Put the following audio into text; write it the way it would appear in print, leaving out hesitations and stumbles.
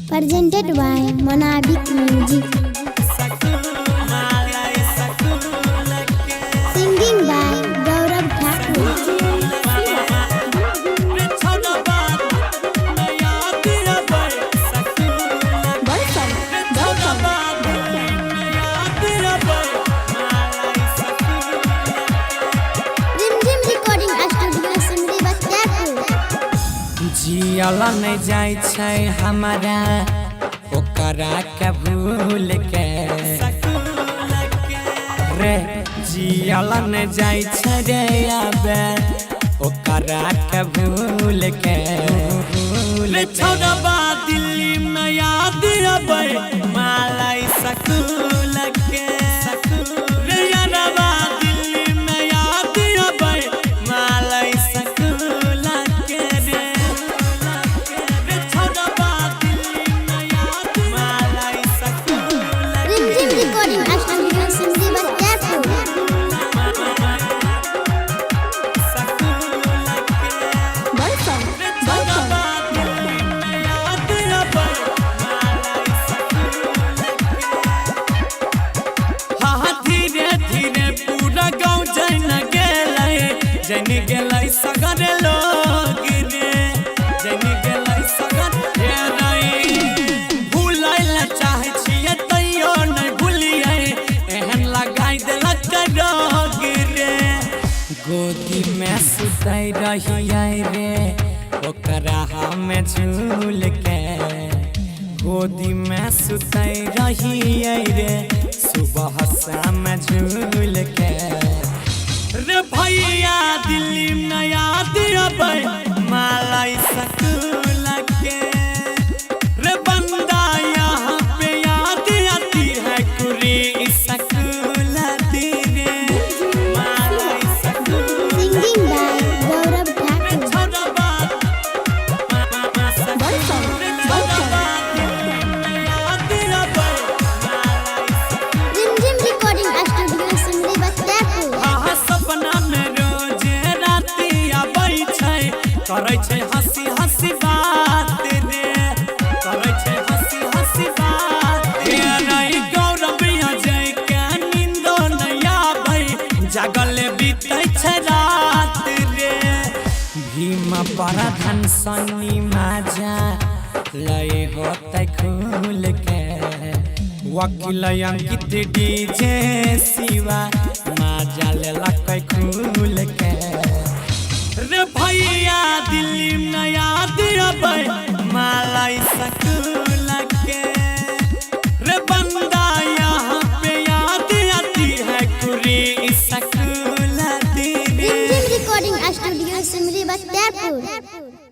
Presented by Monabik Music. Singing by Gaurav Thakur. Rimjim Recording Studio Simri Bachapur. जियला नहीं जाय छै हमारा ओकरा के भूल के रे जियला नहीं जाय छै रे आबे ओकरा के भूल के रे छोड़बा दिल्ली में याद आबे मालाई सकूल के रे यारबा दिल्ली में याद आबे मालाई सकूल के रे Rimjim Recording Studio Simri Bachapur. जन गेलै सगर लोग रे जन गेलै सगर भूलै ला चाहे छियै तैयो नहीं भूलिए एहन लगाई देलक रोग रे गोदी में सुतै रहियै रे ओकरा हमे झूल के गोदी में सुतै रहियै रे सुबह शाम झूल के रे भैया दिल्ली में याद आबे मालाई सकूल के रे बंदा यहाँ पे याद आती है कुरी सकूल दी रे मालाई सकूल Singing by Gaurav Thakur. छोड़बा Rimjim Recording Studio Simri Bachapur. हाँ सपना में रोज राति आबै छै करै छै हंसी हंसी बात रे करै छै हंसी हंसी बात रे नहीं गौरव अजय के नींदो नहीं आबै जागल बीतै छै रात रे भीम प्रधान सन्नी माजा लय होतै खुल के वकील अंकित डीजे शिवा माजा लेलक खुल के रे भैया दिल्ली में याद आबे मालाई सकूल के रे बंदा यहाँ पे याद आती है कुरी सकूल दी रे Rimjim Recording Studio Simri Bachapur.